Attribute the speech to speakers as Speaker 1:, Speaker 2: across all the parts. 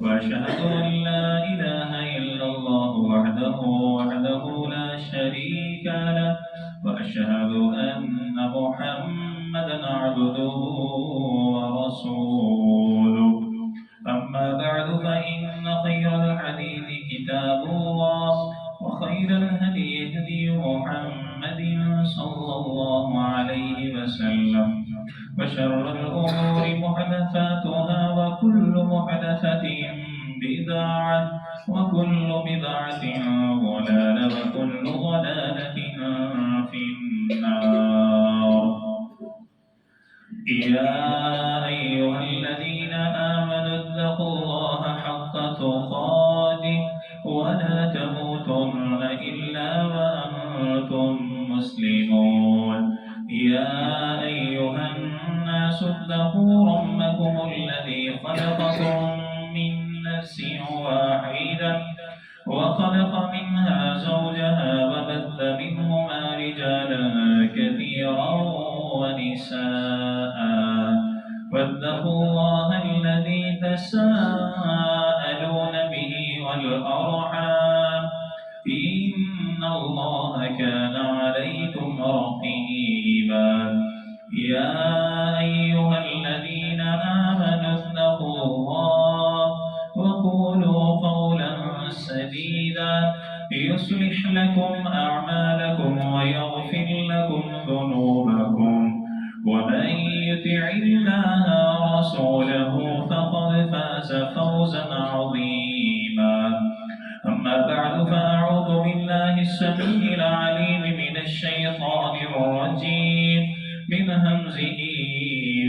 Speaker 1: وأشهد أن لا إله إلا الله وحده لا شريك له وأشهد أن محمدا عبده ورسوله. أما بعد فإن خير الحديث كتاب الله وخير الهدي هدي محمد صلى الله عليه وسلم وشر الأمور محدثاتها وكل محدثة بدعة وكل بدعة ضلالة وكل ضلالة في النار. يا أيها الذين آمنوا اتقوا الله حق تقاته ولا تموتن إلا وأنتم مسلمون. يا أيها الناس اتقوا ربكم الذي خلقكم من نفس واحدة وخلق منها زوجها وبث منهما رجالا كثيرا ونساء واتقوا الله الذي تساءلون به والأرحام إن الله كان عليكم رقيبا. يا أيها الذين آمنوا اتقوا الله وقولوا قولا سديدا يصلح لكم أعمالكم ويغفر لكم ذنوبكم ومن يطع الله ورسوله فقد فاز فوزا عظيما. أما بعد فأعوذ بالله السميع العليم من الشيطان الرجيم من همزه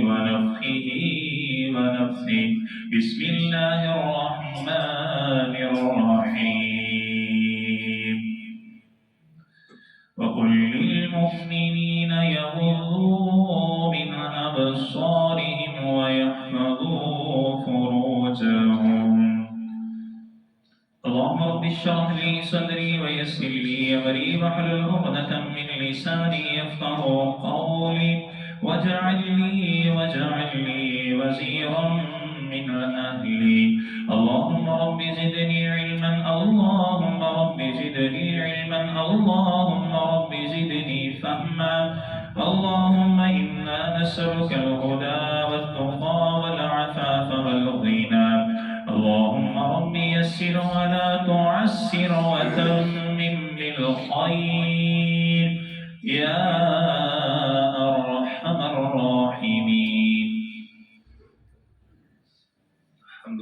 Speaker 1: ونفخه ونفثه. بسم الله الرحمن الرحيم. وقل للمؤمنين يغضوا من أبصارهم ويحفظوا فروجهم. اللهم رب اشرح لي صدري ويسر لي أمري واحلل عقدة من لساني يفقهوا قولي واجعل لي وزيرا من أهلي. اللهم رب زدني علما اللهم رب زدني علما اللهم رب زدني فهما. اللهم إنا نسألك الهدى والتقى والعفاف والغنى. اللهم رب يسر ولا تعسر وتمم بالخير يا أرحم الراحمين. حمد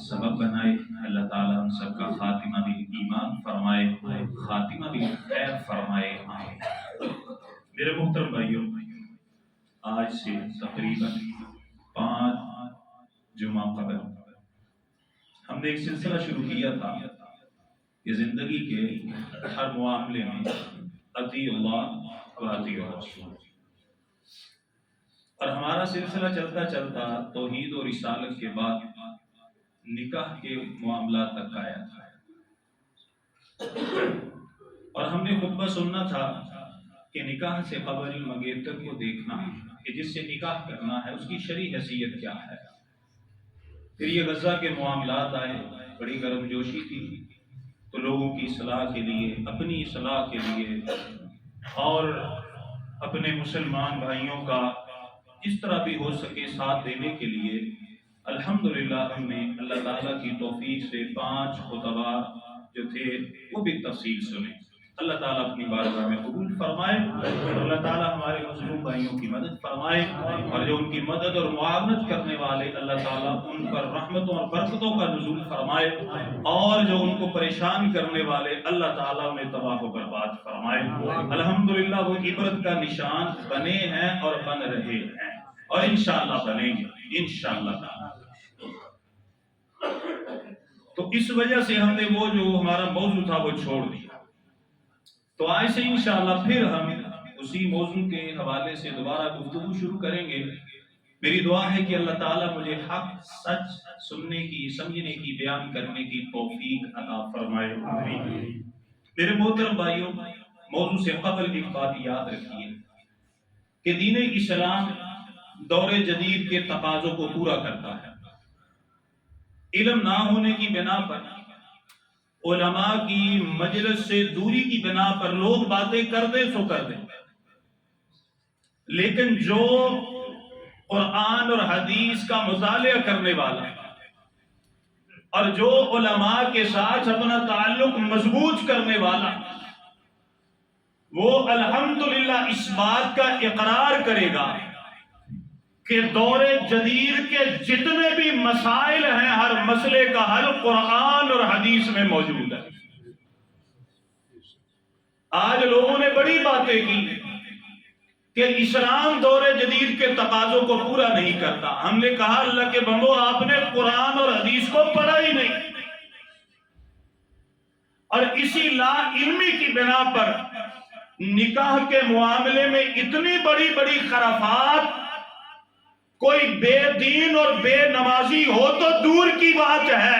Speaker 1: سبب بنائے. اللہ تعالیٰ ہم سب کا خاتمہ بھی ایمان فرمائے، خاتمہ بھی خیر فرمائے. میرے محترم بھائیوں، آج سے تقریباً 5 جمعہ قبل ہم نے ایک سلسلہ شروع کیا تھا کہ زندگی کے ہر معاملے میں اطیع اللہ و اطیع الرسول، اور ہمارا سلسلہ چلتا چلتا توحید و رسالت کے بعد نکاح کے معاملات تک آیا تھا. اور ہم نے خطبہ سننا تھا کہ نکاح سے قبل منگیتر کو دیکھنا کہ جس سے نکاح کرنا ہے اس کی شرعی حیثیت کیا ہے. پھر یہ غزہ کے معاملات آئے، بڑی گرم جوشی تھی، تو لوگوں کی اصلاح کے لیے، اپنی اصلاح کے لیے اور اپنے مسلمان بھائیوں کا جس طرح بھی ہو سکے ساتھ دینے کے لیے الحمدللہ ہم نے اللہ تعالیٰ کی توفیق سے 5 خطبہ جو تھے وہ بھی تفصیل سنے. اللہ تعالیٰ اپنی بارگاہ میں قبول فرمائے اور اللہ تعالیٰ ہمارے مظلوم بھائیوں کی مدد فرمائے، اور جو ان کی مدد اور معاونت کرنے والے اللہ تعالیٰ ان پر رحمتوں اور برکتوں کا نزول فرمائے، اور جو ان کو پریشان کرنے والے اللہ تعالیٰ انہیں تباہ و برباد فرمائے. الحمدللہ وہ عبرت کا نشان بنے ہیں اور بن رہے ہیں، اور انشاءاللہ بنیں گے انشاءاللہ. تو اس وجہ سے ہم نے وہ جو ہمارا موضوع تھا وہ چھوڑ دیا. تو آج سے انشاءاللہ پھر ہم اسی موضوع کے حوالے سے دوبارہ گفتگو شروع کریں گے. میری دعا ہے کہ اللہ تعالیٰ مجھے حق سچ سننے کی، سمجھنے کی، بیان کرنے کی توفیق عطا فرمائے. آمین. میرے محترم بھائیوں، موضوع سے قبل ایک بات یاد رکھیے کہ دین اسلام دور جدید کے تقاضوں کو پورا کرتا ہے. علم نہ ہونے کی بنا پر، علماء کی مجلس سے دوری کی بنا پر لوگ باتیں کر دیں سو کر دیں، لیکن جو قرآن اور حدیث کا مطالعہ کرنے والا اور جو علماء کے ساتھ اپنا تعلق مضبوط کرنے والا، وہ الحمدللہ اس بات کا اقرار کرے گا کہ دور جدید کے جتنے بھی مسائل ہیں ہر مسئلے کا حل قرآن اور حدیث میں موجود ہے. آج لوگوں نے بڑی باتیں کی کہ اسلام دور جدید کے تقاضوں کو پورا نہیں کرتا. ہم نے کہا اللہ کے بندو، آپ نے قرآن اور حدیث کو پڑھا ہی نہیں، اور اسی لا علمی کی بنا پر نکاح کے معاملے میں اتنی بڑی بڑی خرافات، کوئی بے دین اور بے نمازی ہو تو دور کی بات ہے،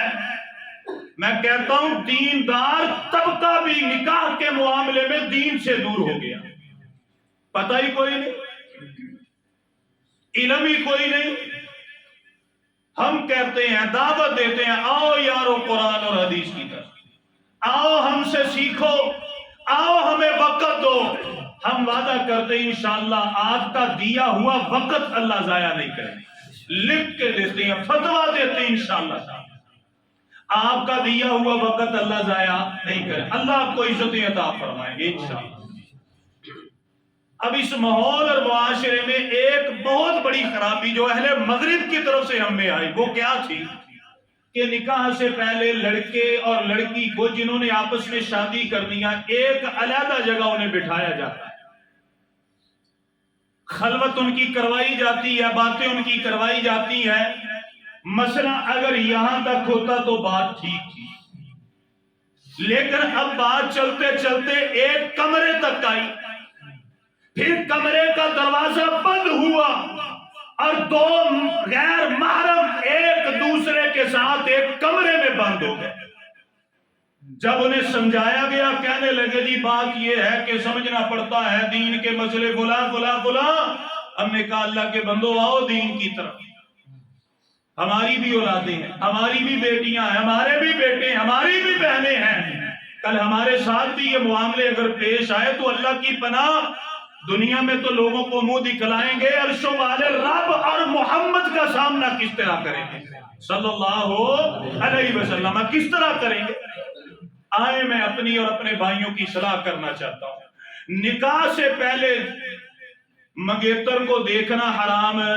Speaker 1: میں کہتا ہوں دیندار طبقہ بھی نکاح کے معاملے میں دین سے دور ہو گیا. پتہ ہی کوئی نہیں، علم ہی کوئی نہیں. ہم کہتے ہیں، دعوت دیتے ہیں، آؤ یارو قرآن اور حدیث کی طرف آؤ، ہم سے سیکھو، آؤ ہمیں وقت دو. ہم وعدہ کرتے ہیں انشاءاللہ آپ کا دیا ہوا وقت اللہ ضائع نہیں کرے. لکھ کے دیتے ہیں، فتویٰ دیتے ہیں انشاءاللہ آپ کا دیا ہوا وقت اللہ ضائع نہیں کرے. اللہ آپ کو عزت عطا فرمائیں گے انشاءاللہ. اب اس ماحول اور معاشرے میں ایک بہت بڑی خرابی جو اہل مغرب کی طرف سے ہم میں آئی، وہ کیا تھی کہ نکاح سے پہلے لڑکے اور لڑکی کو جنہوں نے آپس میں شادی کرنی ہے ایک علیحدہ جگہ انہیں بٹھایا جاتا ہے، خلوت ان کی کروائی جاتی ہے، باتیں ان کی کروائی جاتی ہیں. مسئلہ اگر یہاں تک ہوتا تو بات ٹھیک تھی، لیکن اب بات چلتے چلتے ایک کمرے تک آئی، پھر کمرے کا دروازہ بند ہوا اور 2 غیر محرم ایک دوسرے کے ساتھ ایک کمرے میں بند ہو گئے. جب انہیں سمجھایا گیا، کہنے لگے جی بات یہ ہے کہ سمجھنا پڑتا ہے دین کے مسئلے فلاں فلاں فلاں. ہم نے کہا اللہ کے بندو آؤ دین کی طرف. ہماری بھی اولادیں ہیں، ہماری بھی بیٹیاں ہیں، ہمارے بھی بیٹے ہیں، ہماری بھی بہنیں ہیں. کل ہمارے ساتھ بھی یہ معاملے اگر پیش آئے تو اللہ کی پناہ، دنیا میں تو لوگوں کو منہ دکھلائیں گے، عرش والے رب اور محمد کا سامنا کس طرح کریں گے صلی اللہ علیہ وسلم، کس طرح کریں گے. آئے میں اپنی اور اپنے بھائیوں کی صلاح کرنا چاہتا ہوں. نکاح سے پہلے منگیتر کو دیکھنا حرام ہے.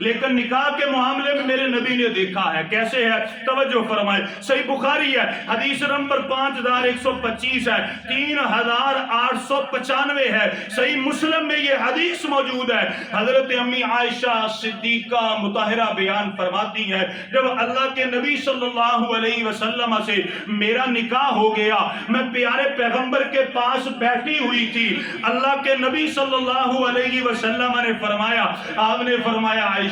Speaker 1: لیکن نکاح کے معاملے میں میرے نبی نے دیکھا ہے. کیسے ہے؟ توجہ فرمائے. صحیح بخاری ہے، حدیث نمبر 5125 ہے، 3895 ہے. صحیح مسلم میں یہ حدیث موجود ہے. حضرت امی عائشہ صدیقہ مطہرہ بیان فرماتی ہے جب اللہ کے نبی صلی اللہ علیہ وسلم سے میرا نکاح ہو گیا، میں پیارے پیغمبر کے پاس بیٹھی ہوئی تھی. اللہ کے نبی صلی اللہ علیہ وسلم نے فرمایا، آپ نے فرمایا عائشہ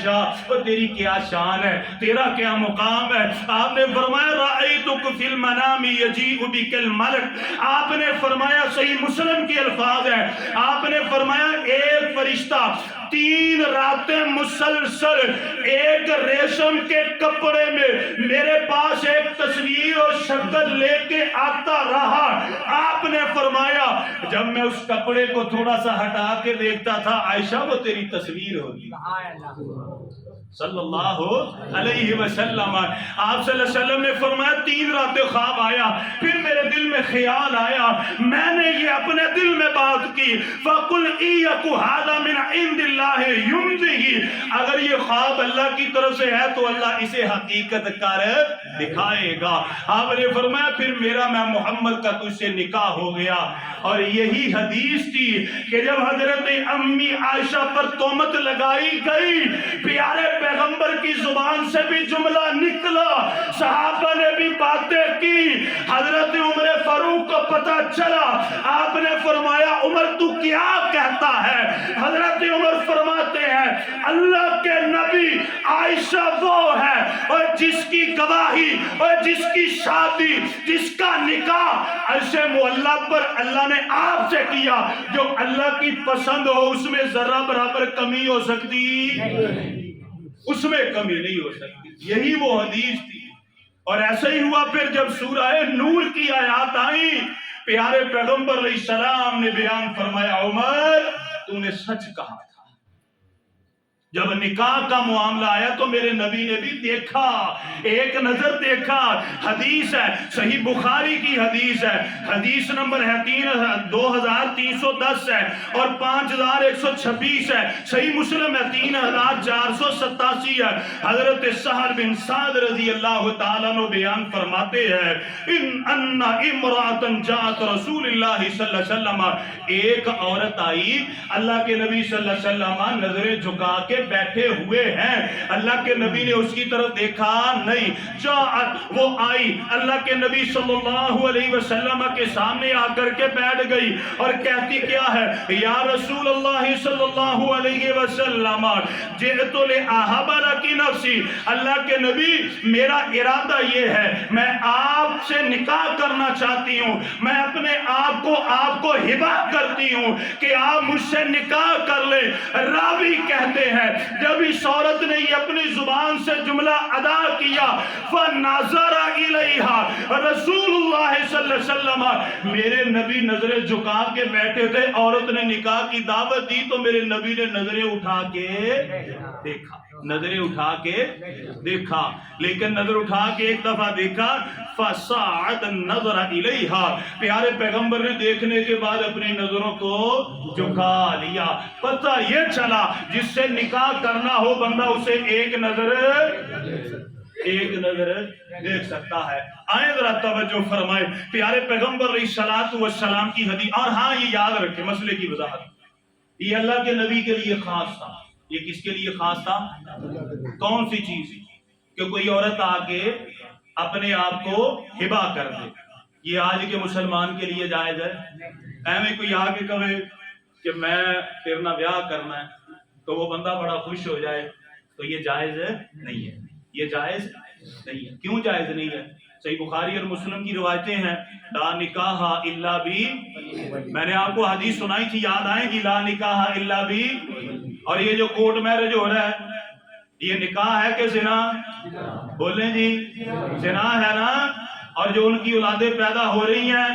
Speaker 1: تیری کیا شان ہے، تیرا کیا مقام ہے. آپ نے فرمایا رأیتک فی المنام یجیء بک الملک. آپ نے فرمایا، صحیح مسلم کی الفاظ ہے، آپ نے فرمایا ایک فرشتہ 3 راتیں مسلسل ایک ریشم کے کپڑے میں میرے پاس ایک تصویر اور شکل لے کے آتا رہا. آپ نے فرمایا جب میں اس کپڑے کو تھوڑا سا ہٹا کے دیکھتا تھا، عائشہ وہ تیری تصویر ہوگی. صلی اللہ علیہ وسلم. آپ صلی اللہ علیہ وسلم نے فرمایا 3 راتیں خواب آیا، پھر میرے دل میں خیال آیا، میں نے یہ اپنے دل میں بات کی، فَقُلْ إِيَّكُ هَذَا مِنْ عِنْدِ اللَّهِ يُمْضِهِ. اگر یہ خواب اللہ کی طرف سے ہے تو اللہ اسے حقیقت کر دکھائے گا. آپ نے فرمایا پھر میرا میں محمد کا تجھ سے نکاح ہو گیا. اور یہی حدیث تھی کہ جب حضرت امی عائشہ پر تہمت لگائی گئی، پیارے پیغمبر کی زبان سے بھی جملہ نکلا، صحابہ نے بھی باتیں کی، حضرت عمر فاروق کو پتہ چلا. آپ نے فرمایا عمر تو کیا کہتا ہے؟ حضرت عمر فرماتے ہیں اللہ کے نبی عائشہ وہ ہے اور جس کی گواہی اور جس کی شادی، جس کا نکاح عرش معلیٰ پر اللہ نے آپ سے کیا، جو اللہ کی پسند ہو اس میں ذرہ برابر کمی ہو سکتی؟ اس میں کمی نہیں ہو سکتی. یہی وہ حدیث تھی. اور ایسا ہی ہوا پھر جب سورہ نور کی آیات آئیں، پیارے پیغمبر علیہ السلام نے بیان فرمایا عمر تو نے سچ کہا تھا. جب نکاح کا معاملہ آیا تو میرے نبی نے بھی دیکھا، ایک نظر دیکھا. حدیث ہے، صحیح بخاری کی حدیث ہے، حدیث نمبر ہے 2310 ہے اور 5126 ہے. صحیح مسلم ہے 3487 ہے. حضرت سہل بن سعد رضی اللہ تعالیٰ عنہ بیان فرماتے ہیں ان امرأة جاءت رسول اللہ صلی اللہ علیہ وسلم. ایک عورت آئی، اللہ کے نبی صلی اللہ علیہ وسلم نظریں جھکا کے بیٹھے ہوئے ہیں، اللہ کے نبی نے اس کی طرف دیکھا نہیں. جاءت وہ آئی، اللہ کے نبی صلی اللہ علیہ وسلم کے سامنے آ کر کے بیٹھ گئی اور کہتی کیا ہے؟ یا رسول اللہ صلی اللہ علیہ وسلم جئت لأہب لک نفسی. اللہ کے نبی میرا ارادہ یہ ہے، میں آپ سے نکاح کرنا چاہتی ہوں، میں اپنے آپ کو ہبہ کرتی ہوں کہ آپ مجھ سے نکاح کر لیں. راوی کہتے ہیں جب اس عورت نے یہ اپنی زبان سے جملہ ادا کیا فَنَظَرَ إِلَيْهَا رسول اللہ صلی اللہ علیہ وسلم، میرے نبی نظریں جھکا کے بیٹھے تھے. عورت نے نکاح کی دعوت دی تو میرے نبی نے نظریں اٹھا کے دیکھا، نظریں اٹھا کے دیکھا. لیکن نظر اٹھا کے ایک دفعہ دیکھا فَصَعَدَ النَّظَرَ إِلَيْهَا، پیارے پیغمبر نے دیکھنے کے بعد اپنی نظروں کو جھکا لیا. پتہ یہ چلا جس سے نکاح کرنا ہو بندہ اسے ایک نظر دیکھ سکتا ہے. آئیں ذرا توجہ فرمائے پیارے پیغمبر علیہ الصلوۃ والسلام کی حدیث. اور ہاں یہ یاد رکھیں مسئلے کی وضاحت، یہ اللہ کے نبی کے لیے خاص تھا. یہ کس کے لیے خاص تھا؟ کون سی چیز؟ کہ کوئی عورت آ کے اپنے آپ کو ہبہ کر دے. یہ آج کے مسلمان کے لیے جائز ہے؟ ایویں کوئی آ کے کہے کہ میں تیرے نہ بیاہ کرنا ہے تو وہ بندہ بڑا خوش ہو جائے، تو یہ جائز نہیں ہے. یہ جائز نہیں ہے. کیوں جائز نہیں ہے؟ صحیح بخاری اور مسلم کی روایتیں ہیں لا نکاح الا بی، میں نے آپ کو حدیث سنائی تھی یاد آئے گی، لا نکاح الا بی. اور یہ جو کورٹ میرج ہو رہا ہے یہ نکاح ہے کہ زنا؟ بولیں جی، زنا ہے نا. اور جو ان کی اولادیں پیدا ہو رہی ہیں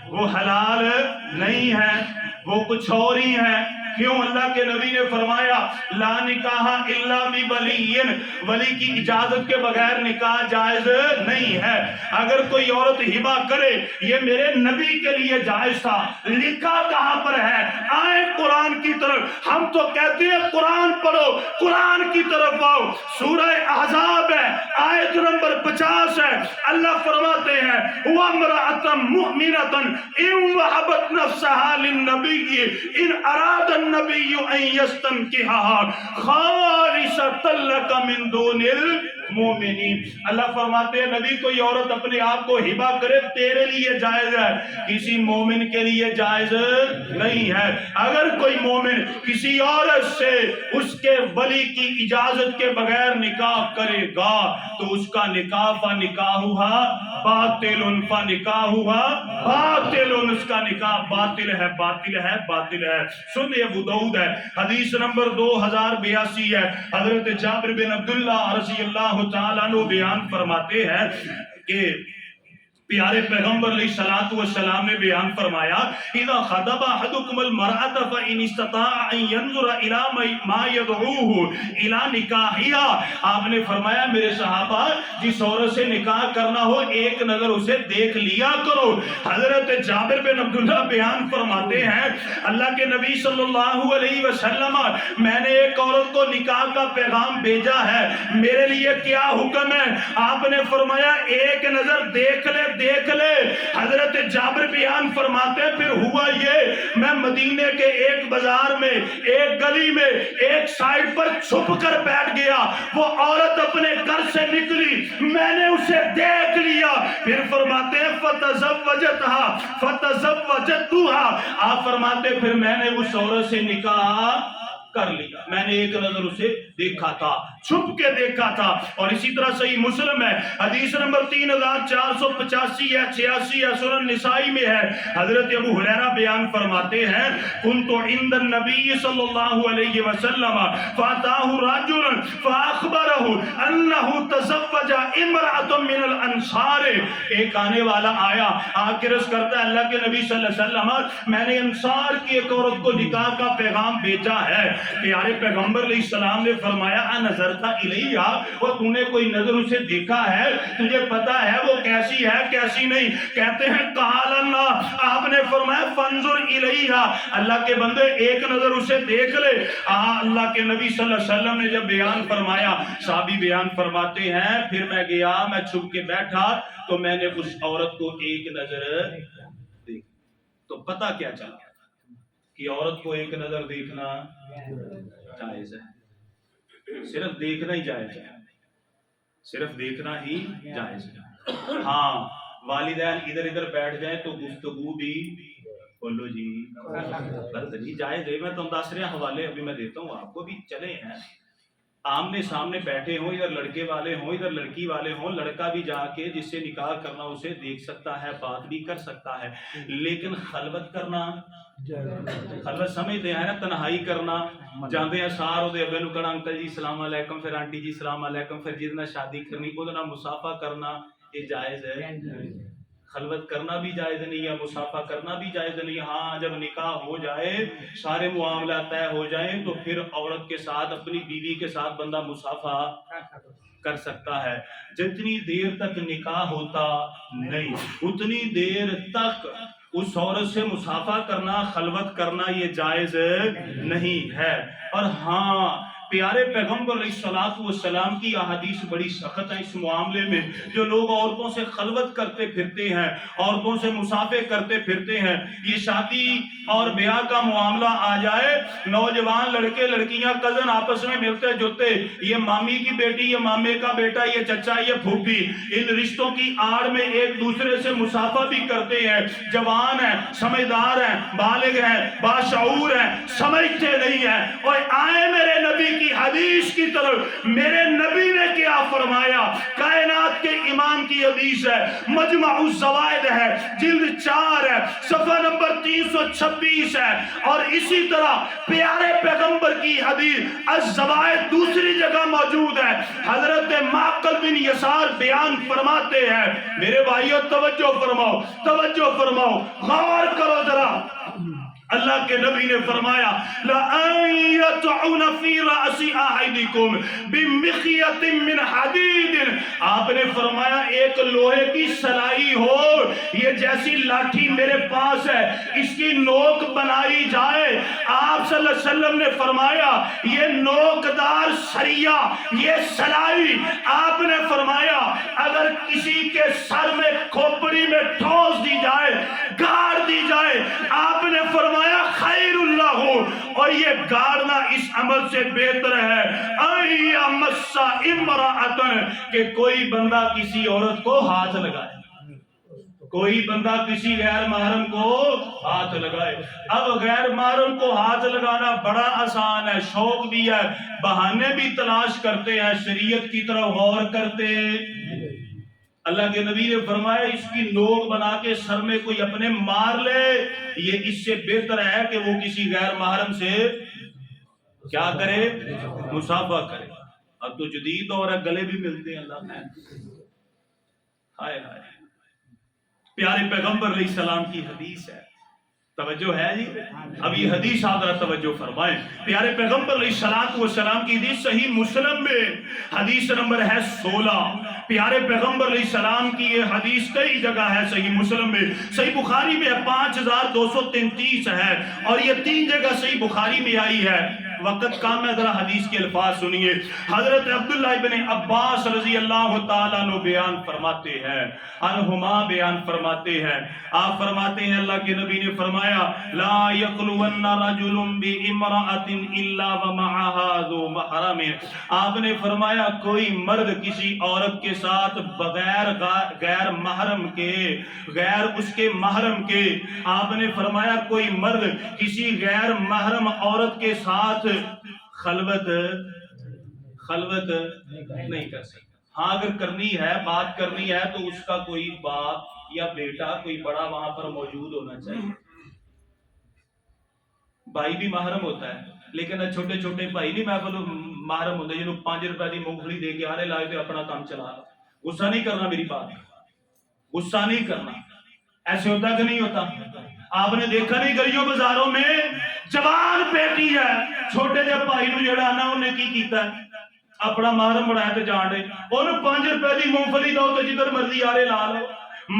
Speaker 1: وہ حلال نہیں ہیں، وہ کچھ اور ہی ہیں. کیوں؟ اللہ کے نبی نے فرمایا لا نکاح الا بولی، ولی کی اجازت کے بغیر نکاح جائز نہیں ہے۔ اگر کوئی عورت ہبہ کرے، یہ میرے نبی کے لیے جائز تھا، لکھا کہاں پر ہے؟ آئے قرآن کی طرف، ہم تو کہتے ہیں قرآن پڑھو، قرآن کی طرف آؤ۔ سورہ احزاب ہے، آیت نمبر 50 ہے، اللہ فرماتے ہیں وَامْرَأَةً مُؤْمِنَةً إِن وَهَبَتْ نَفْسَهَا لِلنَّبِيِّ إِنْ أَرَادَ النَّبِيُّ أَن يَسْتَنكِحَهَا خَالِصَةً لَكَ مِن دُونِ الْمُؤْمِنِينَ۔ اللہ فرماتے ہیں نبی کوئی عورت اپنے آپ کو ہبہ کرے تیرے لیے جائز ہے، کسی مومن کے لیے جائز نہیں ہے۔ اگر کوئی مومن کسی عورت سے اس کے ولی کی اجازت کے بغیر نکاح کرے گا تو اس کا نکاح فنکاحھا باطل، فنکاحھا باطل، اس کا نکاح باطل ہے، باطل ہے، باطل ہے۔ سن ابو داؤد ہے، حدیث نمبر 2082 ہے، حضرت جابر بن عبداللہ رضی اللہ تعالیٰ عنہ بیان فرماتے ہیں کہ پیارے پیغمبر علیہ الصلوۃ والسلام نے بیان فرمایا اذا خطب احدكم المرأة فإن استطاع ان ينظر الى ما يدعوه الى نکاحها، آپ نے فرمایا میرے صحابہ جس عورت سے نکاح کرنا ہو ایک نظر اسے دیکھ لیا کرو۔ حضرت جابر بن عبداللہ بیان فرماتے ہیں اللہ کے نبی صلی اللہ علیہ وسلم میں نے ایک عورت کو نکاح کا پیغام بھیجا ہے، میرے لیے کیا حکم ہے؟ آپ نے فرمایا ایک نظر دیکھ لے، دیکھ لے۔ حضرت جابر بیان فرماتے پھر ہوا یہ میں مدینے کے ایک بازار میں، ایک گلی میں، ایک سائڈ پر چھپ کر بیٹھ گیا، وہ عورت اپنے گھر سے نکلی، میں نے اسے دیکھ لیا۔ پھر فرماتے ہیں فتزوجتها، آپ فرماتے پھر میں نے اس عورت سے نکاح کر لیا، میں نے ایک نظر اسے دیکھا تھا، چھپ کے دیکھا تھا۔ اور اسی طرح صحیح مسلم ہے، حدیث نمبر 3485 ہے، 86 ہے، سنن نسائی میں ہے، حضرت ابو ہریرہ بیان فرماتے ہیں کنت عند النبی صلی اللہ علیہ وسلم فاتاہ رجل فاخبرہ انہ تزوج امرأة من الانصار، ایک آنے والا آیا، آ کے عرض کرتا ہے اللہ کے نبی صلی اللہ علیہ وسلم میں نے انصار کی ایک عورت کو نکاح کا پیغام بھیجا ہے۔ پیارے پیغمبر علیہ السلام نے فرمایا نظرتا الیہا، وہ تو نے کوئی نظر اسے دیکھا ہے؟ تجھے پتا ہے وہ کیسی ہے کیسی نہیں؟ کہتے ہیں قال اللہ، آپ نے فرمایا فانظر الیہا، اللہ کے بندے ایک نظر اسے دیکھ لے۔ اللہ کے نبی صلی اللہ علیہ وسلم نے جب بیان فرمایا، صحابی بیان فرماتے ہیں پھر میں گیا، میں چھپ کے بیٹھا تو میں نے اس عورت کو ایک نظر دیکھی، تو پتہ کیا چلا کہ عورت کو ایک نظر دیکھنا جائز ہے، صرف دیکھنا ہی جائز ہے، صرف دیکھنا ہی جائز ہے۔ ہاں والدین ادھر ادھر بیٹھ جائیں تو گفتگو بھی بولو جی جائز ہے۔ میں تم دس رہا حوالے ابھی میں دیتا ہوں آپ کو بھی، چلے ہیں آمنے سامنے بیٹھے ہوں، ادھر لڑکے والے ہوں ادھر لڑکی والے ہوں، لڑکا بھی جا کے جس سے نکاح کرنا اسے دیکھ سکتا ہے، بات بھی کر سکتا ہے، لیکن خلوت کرنا، خلوت سمجھتے ہیں نا، تنہائی کرنا، جاندے ہیں سار دے ابے نو کہنا انکل جی السلام علیکم، پھر آنٹی جی السلام علیکم، پھر جس نے شادی کرنی وہ نہ مصافحہ کرنا، یہ جائز ہے؟ خلوت کرنا بھی جائز نہیں ہے، مصافحہ کرنا بھی جائز نہیں۔ ہاں جب نکاح ہو جائے، سارے معاملات طے ہو جائیں تو پھر عورت کے ساتھ، اپنی بیوی کے ساتھ بندہ مصافحہ کر سکتا ہے۔ جتنی دیر تک نکاح ہوتا نہیں اتنی دیر تک اس عورت سے مصافحہ کرنا، خلوت کرنا یہ جائز نہیں ہے۔ اور ہاں پیارے پیغمبر علیہ الصلوۃ والسلام کی احادیث بڑی سخت ہیں اس معاملے میں، جو لوگ عورتوں سے خلوت کرتے پھرتے ہیں، عورتوں سے مصافحے کرتے پھرتے ہیں، یہ شادی اور بیاہ کا معاملہ آ جائے، نوجوان لڑکے لڑکیاں کزن آپس میں ملتے جلتے، یہ مامی کی بیٹی، یہ مامے کا بیٹا، یہ چچا، یہ پھوپھی، ان رشتوں کی آڑ میں ایک دوسرے سے مصافحہ بھی کرتے ہیں، جوان ہیں، سمجھدار ہیں، بالغ ہیں، باشعور ہیں، سمجھتے نہیں ہیں۔ اور آئے میرے نبی کی حدیث کی طرف، میرے نبی نے کیا فرمایا؟ کائنات کے امام کی حدیث ہے، مجمع الزوائد ہے، جلد 4 ہے، صفحہ نمبر 326 ہے، اور اسی طرح پیارے پیغمبر کی حدیث الزوائد دوسری جگہ موجود ہے۔ حضرت معقل بن یسار بیان فرماتے ہیں، میرے بھائیو توجہ فرماؤ، توجہ فرماؤ، غور کرو ذرا، اللہ کے نبی نے فرمایا لَأَن يَطْعُنَ فِي رَأْسِ أَحَدِكُمْ بِمِخْيَةٍ مِّنْ حَدِيدٍ، آپ نے فرمایا ایک لوہے کی سلائی ہو، یہ جیسی لاٹھی میرے پاس ہے اس کی نوک بنائی جائے، آپ صلی اللہ علیہ وسلم نے فرمایا یہ نوکدار سریا، یہ سلائی، آپ نے فرمایا اگر کسی کے سر میں کھوپڑی میں ٹھوس دی جائے، گاڑ دی جائے، آپ نے فرمایا خیر اللہ ہو، اور یہ گاڑنا اس عمل سے بہتر ہے اَن یَمَسَّ امْرَأَةً، کہ کوئی بندہ کسی عورت کو ہاتھ لگائے، کوئی بندہ کسی غیر محرم کو ہاتھ لگائے۔ اب غیر محرم کو ہاتھ لگانا بڑا آسان ہے، شوق بھی ہے، بہانے بھی تلاش کرتے ہیں، شریعت کی طرف غور کرتے۔ اللہ کے نبی نے فرمایا اس کی نوک بنا کے سر میں کوئی اپنے مار لے، یہ اس سے بہتر ہے کہ وہ کسی غیر محرم سے کیا کرے، مصافحہ کرے۔ اب تو جدید دور ہے، گلے بھی ملتے ہیں، اللہ میں ہائے ہائے۔ پیارے پیغمبر علیہ السلام کی حدیث ہے، توجہ ہے جی؟ اب یہ حدیث آپ ذرا توجہ فرمائیں۔ پیارے پیغمبر علیہ السلام کی حدیث صحیح مسلم میں حدیث نمبر ہے 16۔ پیارے پیغمبر علیہ السلام کی یہ حدیث کئی جگہ ہے، صحیح مسلم میں، صحیح بخاری میں 5233 ہے، اور یہ 3 جگہ صحیح بخاری میں آئی ہے۔ وقت کام ہے، ذرا حدیث کے الفاظ سنیے۔ حضرت عبداللہ ابن عباس رضی اللہ تعالیٰ عنہ بیان فرماتے ہیں، عنہما بیان فرماتے ہیں، آپ فرماتے ہیں اللہ کے نبی نے فرمایا لا یخلون رجل بامرأة الا ومعها ذو محرم، آپ نے فرمایا کوئی مرد کسی عورت کے ساتھ بغیر غیر محرم کے، غیر اس کے محرم کے، آپ نے فرمایا کوئی مرد کسی غیر محرم عورت کے ساتھ خلوت نہیں کر سکتا۔ ہاں اگر کرنی ہے، بات کرنی ہے تو اس کا کوئی باپ یا بیٹا، کوئی بڑا وہاں پر موجود ہونا چاہیے۔ بھائی بھی محرم ہوتا ہے، لیکن چھوٹے چھوٹے بھائی نہیں محرم ہوتے جنہوں 5 روپے کی مونگ پھلی دے کے آنے لائے تو اپنا کام چلا لو۔ غصہ نہیں کرنا، میری بات غصہ نہیں کرنا، ایسے ہوتا کہ نہیں ہوتا؟ آپ نے دیکھا نہیں گلیوں بازاروں میں جوان بیٹی ہے، چھوٹے جے بھائی نو جڑا نا انہیں کی کیتا ہے، اپنا محرم بنایا تے جان دے، انہوں 5 روپے کی مونگ پھلی دو تو جدھر مرضی آرے لا لو۔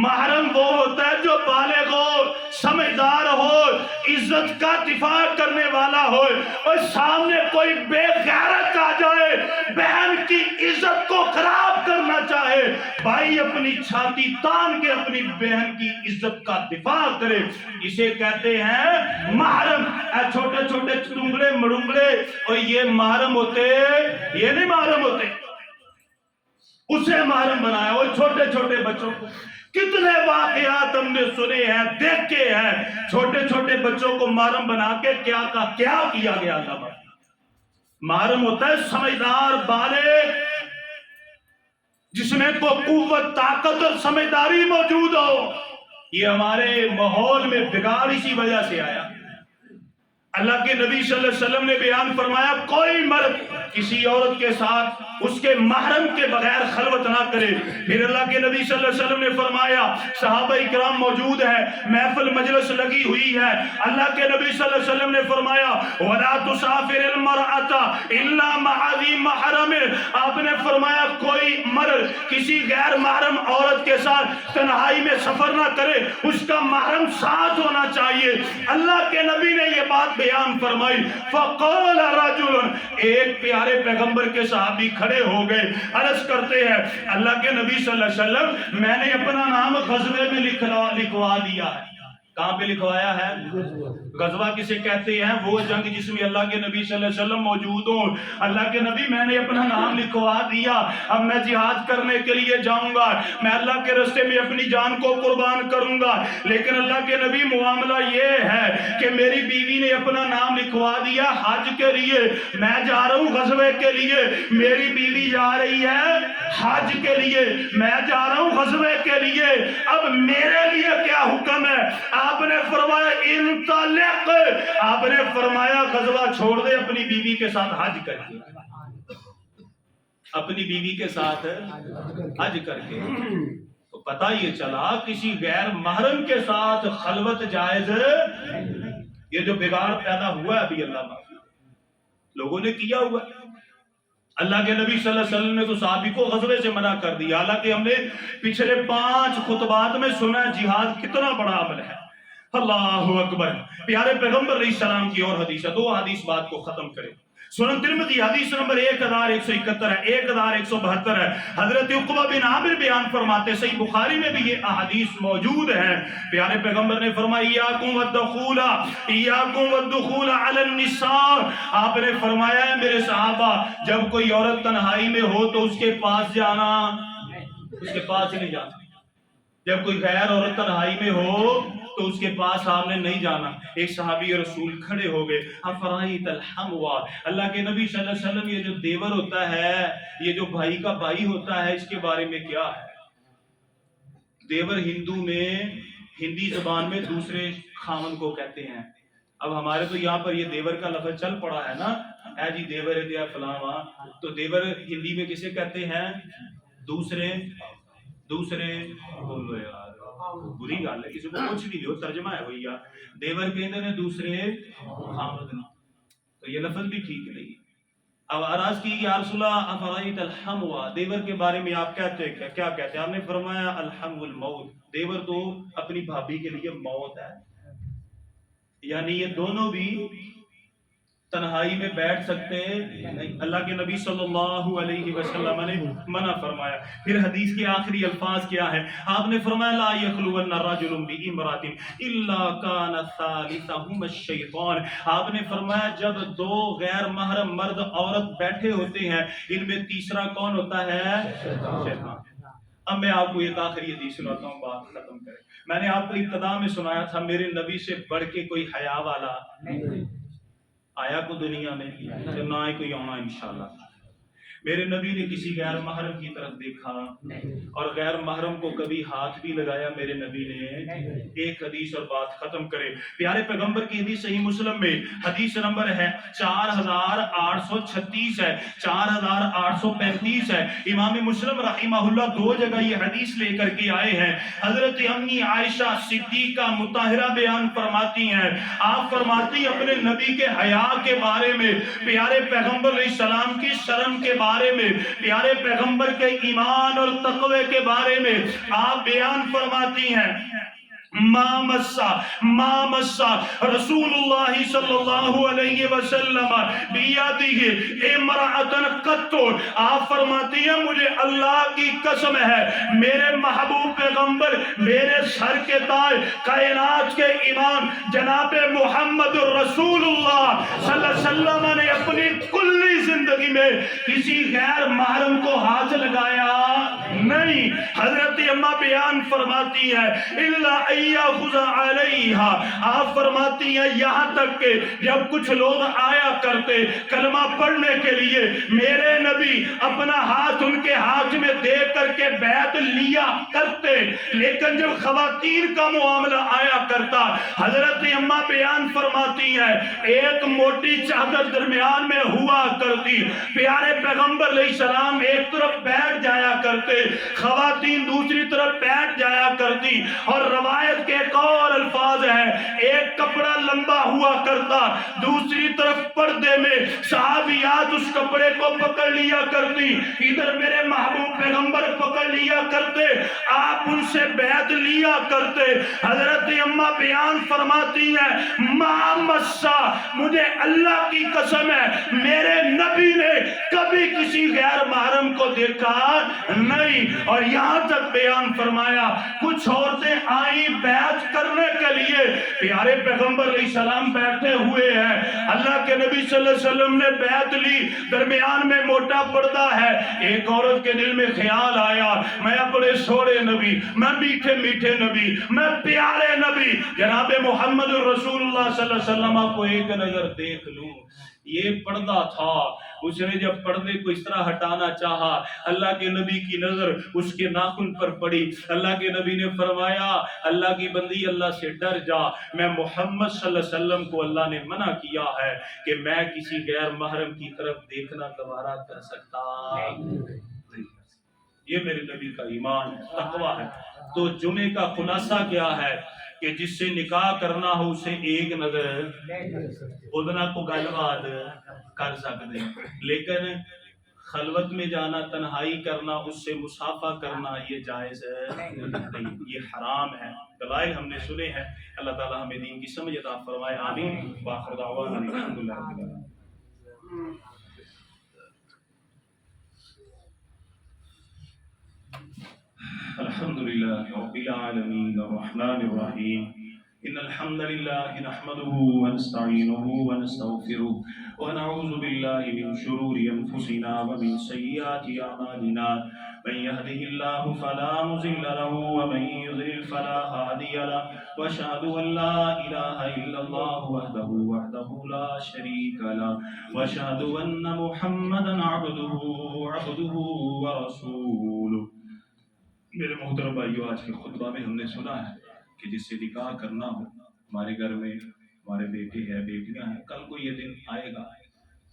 Speaker 1: محرم وہ ہوتا ہے جو بالغ ہو، سمجھدار ہو، عزت کا دفاع کرنے والا ہو، اور سامنے کوئی بے غیرت آ جائے، بہن کی عزت کو خراب کرنا چاہے، بھائی اپنی چھاتی تان کے اپنی بہن کی عزت کا دفاع کرے، اسے کہتے ہیں محرم۔ اے چھوٹے چھوٹے ٹنگڑے مڑنگڑے اور یہ محرم ہوتے، یہ نہیں محرم ہوتے، اسے محرم بنایا۔ وہ چھوٹے چھوٹے بچوں کو کتنے واقعات ہم نے سنے ہیں، دیکھے ہیں، چھوٹے چھوٹے بچوں کو محرم بنا کے کیا کیا گیا تھا۔ محرم ہوتا ہے سمجھدار بالغ، جس میں کو قوت، طاقت اور سمجھداری موجود ہو۔ یہ ہمارے ماحول میں بگاڑ اسی وجہ سے آیا۔ اللہ کے نبی صلی اللہ علیہ وسلم نے بیان فرمایا کوئی مرد کسی عورت کے ساتھ اس کے محرم کے بغیر خلوت نہ کرے۔ پھر اللہ کے نبی صلی اللہ علیہ وسلم نے فرمایا، صحابہ اکرام موجود ہیں، محفل مجلس لگی ہوئی ہے، اللہ کے نبی صلی اللہ علیہ وسلم نے فرمایا وَلَا تُسَافِرِ الْمَرْأَةَ إِلَّا مَعَ ذِي مَحْرَمٍ، آپ نے فرمایا کوئی مرد کسی غیر محرم عورت کے ساتھ تنہائی میں سفر نہ کرے، اس کا محرم ساتھ ہونا چاہیے۔ اللہ کے نبی نے یہ بات بیان فرمائی۔ فَقَالَ رَجُلٌ، ایک پیارے پیغمبر کے صحابی کھڑے ہو گئے، عرض کرتے ہیں اللہ کے نبی صلی اللہ علیہ وسلم میں نے اپنا نام غزوے میں لکھوا دیا ہے۔ کہاں پہ لکھوایا ہے؟ غزوہ کسے کہتے ہیں؟ وہ جنگ جس میں اللہ کے نبی صلی اللہ علیہ وسلم موجود ہوں۔ اللہ کے نبی میں نے اپنا نام لکھوا دیا، اب میں جہاد کرنے کے لیے جاؤں گا، میں اللہ کے راستے میں اپنی جان کو قربان کروں گا، لیکن اللہ کے نبی معاملہ یہ ہے کہ میری بیوی نے اپنا نام لکھوا دیا حج کے لیے، میں جا رہا ہوں غزوے کے لیے، میری بیوی جا رہی ہے حج کے لیے، میں جا رہا ہوں غزوے کے لیے، اب میرے لیے کیا حکم ہے؟ آپ نے فرمایا انطلق، آپ نے فرمایا غزوہ چھوڑ دے، اپنی بیوی کے ساتھ حج کر کے، اپنی بیوی کے ساتھ حج کر کے۔ تو پتہ یہ چلا کسی غیر محرم کے ساتھ خلوت جائز یہ جو بگاڑ پیدا ہوا ہے ابھی اللہ معافی لوگوں نے کیا ہوا ہے۔ اللہ کے نبی صلی اللہ علیہ وسلم نے تو صحابی کو غزوے سے منع کر دیا، حالانکہ ہم نے پچھلے 5 خطبات میں سنا ہے جہاد کتنا بڑا عمل ہے۔ اللہ اکبر۔ پیارے پیغمبر علیہ السلام کی اور حدیث ہے، 2 حدیث بات کو ختم کریں۔ سنن ترمذی حدیث نمبر 1171 ہے، 1172 ہے۔ حضرت عقبہ بن عامر بیان فرماتے، صحیح بخاری میں بھی یہ احادیث موجود ہیں، پیارے پیغمبر نے فرمایا ایاکم والدخول علی النساء، آپ نے فرمایا ہے میرے صحابہ جب کوئی عورت تنہائی میں ہو تو اس کے پاس جانا، اس کے پاس نہیں جانا۔ جب کوئی غیر عورت تنہائی میں ہو تو اس کے پاس آپ نے نہیں جانا۔ ایک صحابی رسول کھڑے ہو گئے، افرائیت الحموا، اللہ کے نبی صلی اللہ علیہ وسلم یہ جو دیور ہوتا ہے، یہ جو بھائی کا بھائی ہوتا ہے، اس کے بارے میں کیا ہے؟ دیور ہندو میں، ہندی زبان میں دوسرے خاون کو کہتے ہیں۔ اب ہمارے تو یہاں پر یہ دیور کا لفظ چل پڑا ہے نا، اے جی دیور ہے دیا فلاں، تو دیور ہندی میں کسے کہتے ہیں؟ دوسرے بولو یار، بری گل ہے، کسی کو کچھ نہیں ہو، ترجمہ ہے وہی یار، دیور کہتے ہیں دوسرے خامد، تو یہ لفظ بھی ٹھیک نہیں۔ اب عرض کی یا رسول اللہ افرائیت الحموا، دیور کے بارے میں آپ کہتے ہیں کیا کہتے ہیں؟ آپ نے فرمایا الحم الموت، دیور تو اپنی بھابھی کے لیے موت ہے، یعنی یہ دونوں بھی تنہائی میں بیٹھ سکتے نہیں، اللہ کے نبی صلی اللہ علیہ وسلم نے منع فرمایا۔ پھر حدیث کے آخری الفاظ کیا ہے؟ آپ نے فرمایا لا یخلون رجل بامرأۃ الا کان ثالثہما الشیطان، آپ نے فرمایا جب 2 غیر محرم مرد عورت بیٹھے ہوتے ہیں، ان میں تیسرا کون ہوتا ہے؟ شیطان۔ اب میں آپ کو ایک آخری حدیث سناتا ہوں، بات ختم کریں۔ میں نے آپ کو ابتدا میں سنایا تھا میرے نبی سے بڑھ کے کوئی حیا والا آیا کو دنیا میں، نہ ہی کوئی آنا انشاءاللہ۔ میرے نبی نے کسی غیر محرم کی طرف دیکھا اور غیر محرم کو کبھی ہاتھ بھی لگایا میرے نبی نے؟ ایک حدیث اور بات ختم کرے، پیارے پیغمبر کی حدیث صحیح مسلم میں حدیث نمبر ہے 4836 ہے، 4835 ہے۔ امام مسلم رحمہ اللہ 2 جگہ یہ حدیث لے کر کے آئے ہیں۔ حضرت امی عائشہ صدیقہ مطہرہ بیان فرماتی ہیں، آپ فرماتی اپنے نبی کے حیا کے بارے میں، پیارے پیغمبر علیہ السلام کی شرم کے بارے میں، پیارے پیغمبر کے ایمان اور تقوی کے بارے میں آپ بیان فرماتی ہیں ما مسا رسول اللہ صلی اللہ علیہ وسلم بیدہ امرأۃ قط، آپ فرماتی ہیں مجھے اللہ کی قسم ہے میرے محبوب پیغمبر، میرے سر کے تاج، کائنات کے امام جناب محمد رسول اللہ صلی اللہ علیہ وسلم نے اپنی کلی زندگی میں کسی غیر محرم کو ہاتھ لگایا نہیں۔ حضرت اماں بیان فرماتی ہے الا یاخذ علیہا، آپ فرماتی ہیں یہاں تک کہ جب کچھ لوگ آیا کرتے کلمہ پڑھنے کے لیے، میرے نبی اپنا ہاتھ ان کے ہاتھ میں دے کر کے بیعت لیا کرتے، لیکن جب خواتین کا معاملہ آیا کرتا، حضرت اماں بیان فرماتی ہے ایک موٹی چادر درمیان میں ہوا کرتی، پیارے پیغمبر علیہ السلام ایک طرف بیٹھ جایا کرتے، خواتین دوسری طرف بیٹھ جایا کرتی، اور روایت کے ایک اور الفاظ ہیں ایک کپڑا لمبا ہوا کرتا، دوسری طرف پردے میں صحابیات اس کپڑے کو پکڑ لیا کرتی، ادھر میرے محبوب پیغمبر پکڑ لیا کرتے، آپ ان سے بیعت لیا کرتے۔ حضرت اماں بیان فرماتی ہیں ما مسا، مجھے اللہ کی قسم ہے میرے نبی نے کبھی کسی غیر محرم کو دیکھا نہیں۔ اور یہاں تک بیان فرمایا کچھ عورتیں آئیں بیعت کرنے کے لیے، پیارے پیغمبر علیہ السلام بیٹھے ہوئے ہیں، اللہ کے نبی صلی اللہ علیہ وسلم نے بیعت لی، درمیان میں موٹا پردہ ہے، ایک عورت کے دل میں خیال آیا میں اپنے سوڑے نبی، میں میٹھے میٹھے نبی، میں پیارے نبی جناب محمد رسول اللہ صلی اللہ علیہ وسلم کو ایک نظر دیکھ لوں۔ یہ پردہ تھا، اس نے جب پردے کو اس طرح ہٹانا چاہا، اللہ کے نبی کی نظر اس کے ناخن پر پڑی، اللہ کے نبی نے فرمایا اللہ کی بندی اللہ سے ڈر جا، میں محمد صلی اللہ علیہ وسلم کو اللہ نے منع کیا ہے کہ میں کسی غیر محرم کی طرف دیکھنا گوارا کر سکتا۔ یہ میرے نبی کا ایمان ہے، تقویٰ ہے۔ تو جمعے کا خلاصہ کیا ہے؟ کہ جس سے نکاح کرنا ہو اسے ایک نظر ادنا کو گل بات کر سکتے ہیں، لیکن خلوت میں جانا، تنہائی کرنا، اس سے مصافحہ کرنا یہ جائز نہیں، یہ حرام ہے۔ دلائل ہم نے سنے ہیں۔ اللہ تعالی ہمیں دین کی سمجھ عطا فرمائے، آمین۔ وآخر دعوانا الحمدللہ رب العالمین۔ الحمد لله رب العالمين الرحمن الرحيم إن الحمد لله نحمده ونستعينه ونستغفره ونعوذ بالله من شرور أنفسنا ومن سيئات أعمالنا من يهده الله فلا مضل له ومن يضلل فلا هادي له وأشهد أن لا إله إلا الله وحده لا شريك له وأشهد أن محمدا عبده ورسوله۔ میرے محترم بھائیو، آج کے خطبہ میں ہم نے سنا ہے کہ جس سے نکاح کرنا ہو، ہمارے گھر میں ہمارے بیٹے ہیں، بیٹیاں ہیں، کل کو یہ دن آئے گا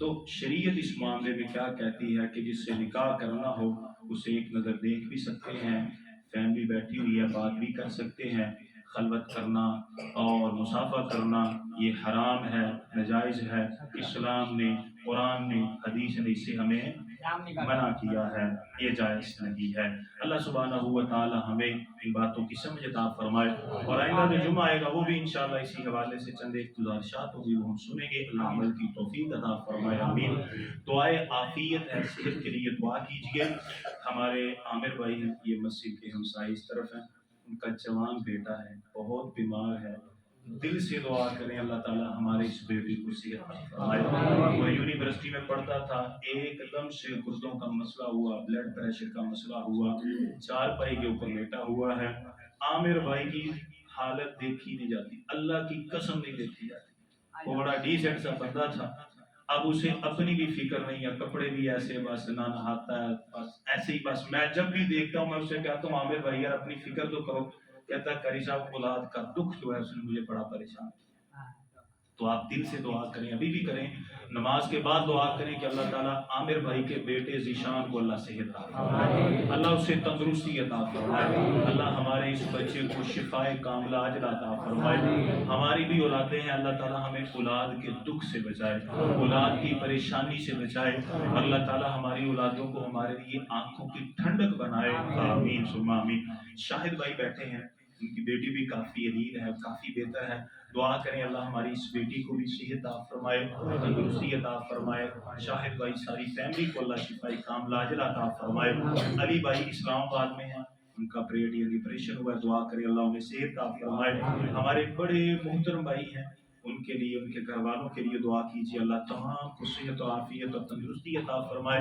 Speaker 1: تو شریعت اس معاملے میں کیا کہتی ہے کہ جس سے نکاح کرنا ہو اسے ایک نظر دیکھ بھی سکتے ہیں، فیملی بیٹھی ہوئی ہے بات بھی کر سکتے ہیں۔ خلوت کرنا اور مصافحہ کرنا یہ حرام ہے، ناجائز ہے۔ اسلام نے، قرآن نے، حدیث نے اسے ہمیں منع کیا ہے، یہ جائز نہیں ہے۔ اللہ سبحانہ و تعالی ہمیں ان باتوں کی سمجھ عطا فرمائے، اور آئندہ جو جمعہ آئے گا وہ بھی انشاءاللہ اسی حوالے سے چند ایک گزارشات ہوگی وہ ہم سنیں گے۔ اللہ عمل کی توفیق عطا فرمائے، آمین۔ دعائے عافیت ہے، صحت کے لیے دعا کیجیے۔ ہمارے عامر بھائی ہیں، یہ مسجد کے ہمسائے اس طرف ہیں، ان کا جوان بیٹا ہے، بہت بیمار ہے، دل سے دعا کریں اللہ تعالیٰ ہمارے اس بیٹے کو صحت فرمائے۔ وہ یونیورسٹی میں پڑھتا تھا، ایک دم سے گردوں کا مسئلہ ہوا، بلڈ پریشر کا مسئلہ ہوا، چارپائی کے اوپر لیٹا ہوا ہے۔ عامر بھائی کی حالت دیکھی نہیں جاتی، اللہ کی قسم نہیں دیکھی جاتی۔ وہ بڑا ڈیسنٹ سا بندہ تھا، اب اسے اپنی بھی فکر نہیں ہے، کپڑے بھی ایسے بس نہ نہاتا ہے، بس ایسے ہی۔ بس میں جب بھی دیکھتا ہوں میں اسے کہتا ہوں عامر بھائی یار اپنی فکر تو کرو، کہتا ہے قاری صاحب اولاد کا دکھ جو ہے اس نے مجھے بڑا پریشان کیا۔ تو آپ دل سے دعا کریں، ابھی بھی کریں، نماز کے بعد دعا کریں کہ اللہ تعالیٰ عامر بھائی کے بیٹے ذیشان کو اللہ صحت عطا فرمائے، اللہ اسے تندرستی عطا فرمائے، اللہ ہمارے اس بچے کو شفائے کاملہ عاجلہ عطا فرمائے۔ ہماری بھی اولادیں ہیں، اللہ تعالیٰ ہمیں اولاد کے دکھ سے بچائے، اولاد کی پریشانی سے بچائے، اللہ تعالیٰ ہماری اولادوں کو ہمارے لیے آنکھوں کی ٹھنڈک بنائے، آمین ثم آمین۔ شاہد بھائی بیٹھے ہیں، ان کی بیٹی بھی کافی علیل ہے، کافی بہتر ہے، دعا کریں اللہ ہماری اس بیٹی کو بھی صحت عطا فرمائے، تندرستی عطا فرمائے۔ شاہد بھائی ساری فیملی کو اللہ شفائی کاملہ عاجلہ عطا فرمائے۔ علی بھائی اسلام آباد میں ہیں، ان کا پریشر ہوا ہے، دعا کریں اللہ انہیں صحت عطا فرمائے۔ ہمارے بڑے محترم بھائی ہیں، ان کے لیے، ان کے گھر والوں کے لیے دعا کیجیے، اللہ تمام کو صحت و عافیت اور تندرستی عطا فرمائے۔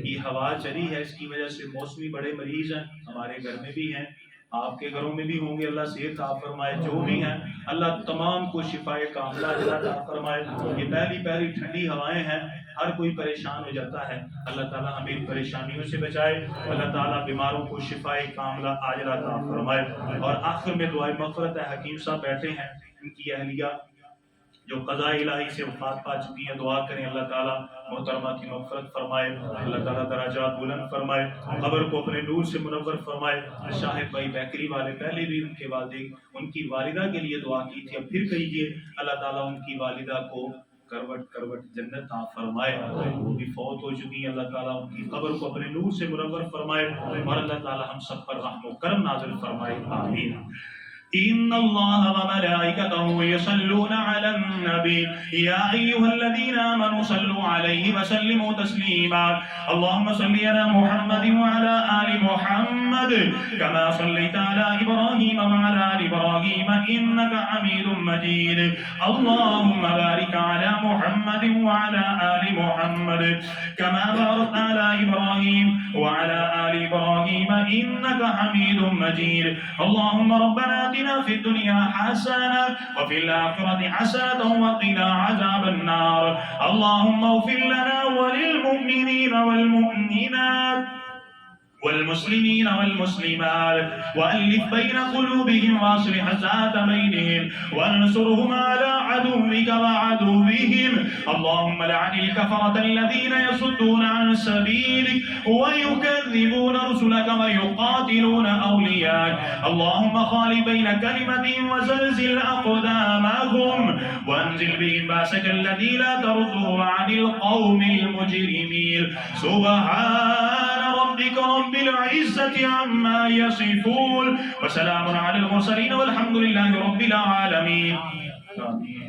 Speaker 1: یہ ہوا چلی ہے، اس کی وجہ سے موسمی بڑے مریض ہیں، ہمارے گھر میں بھی ہیں، آپ کے گھروں میں بھی ہوں گے، اللہ صحت عطا فرمائے۔ جو بھی ہیں اللہ تمام کو شفائے کاملہ عطا فرمائے۔ یہ پہلی پہلی ٹھنڈی ہوائیں ہیں، ہر کوئی پریشان ہو جاتا ہے، اللہ تعالیٰ ہمیں ان پریشانیوں سے بچائے، اللہ تعالیٰ بیماروں کو شفائے کاملہ عاجلہ عطا فرمائے۔ اور آخر میں دعائے مغفرت ہے، حکیم صاحب بیٹھے ہیں، ان کی اہلیہ جو قضاء الہی سے وفات پا چکی ہیں، دعا کریں اللہ تعالیٰ محترمہ کی مغفرت فرمائے، اللہ تعالیٰ درجات بلند فرمائے، قبر کو اپنے نور سے منور فرمائے۔ شاہد بھائی بیکری والے پہلے بھی ان کے والدین، ان کی والدہ کے لیے دعا کی تھی، اب پھر کہیے اللہ تعالیٰ ان کی والدہ کو کروٹ کروٹ جنت عطا فرمائے، وہ بھی فوت ہو چکی ہیں، اللہ تعالیٰ ان کی قبر کو اپنے نور سے منور فرمائے، اور اللہ تعالیٰ ہم سب پر رحم و کرم نازل فرمائے، آمین۔ إن الله وملائكته يصلون على النبي يا أيها الذين آمنوا صلوا عليه وسلموا تسليما اللهم صل على محمد وعلى آل محمد كما صليت على إبراهيم وعلى آل إبراهيم إنك حميد مجيد اللهم بارك على محمد وعلى آل محمد كما باركت على إبراهيم وعلى آل إبراهيم إنك حميد مجيد اللهم ربنا آتنا في الدنيا حسنة وفي الآخرة حسنة وقنا عذاب النار اللهم اغفر لنا وللمؤمنين والمؤمنات والمسلمين والمسلمات، وألف بين قلوبهم وأصلح ذات بينهم، وانصرهم على عدوك وعدوهم. اللهم لعن الكفرة الذين يصدون عن سبيلك ويكذبون رسلك ويقاتلون أولياءك. اللهم خال بين كلمتهم وزلزل أقدامهم، وانزل بهم باسك الذي لا ترده عن القوم المجرمين. سبحان ربك رب العزة عما يصفون، وسلام على المرسلين، والحمد لله رب العالمين. آمين.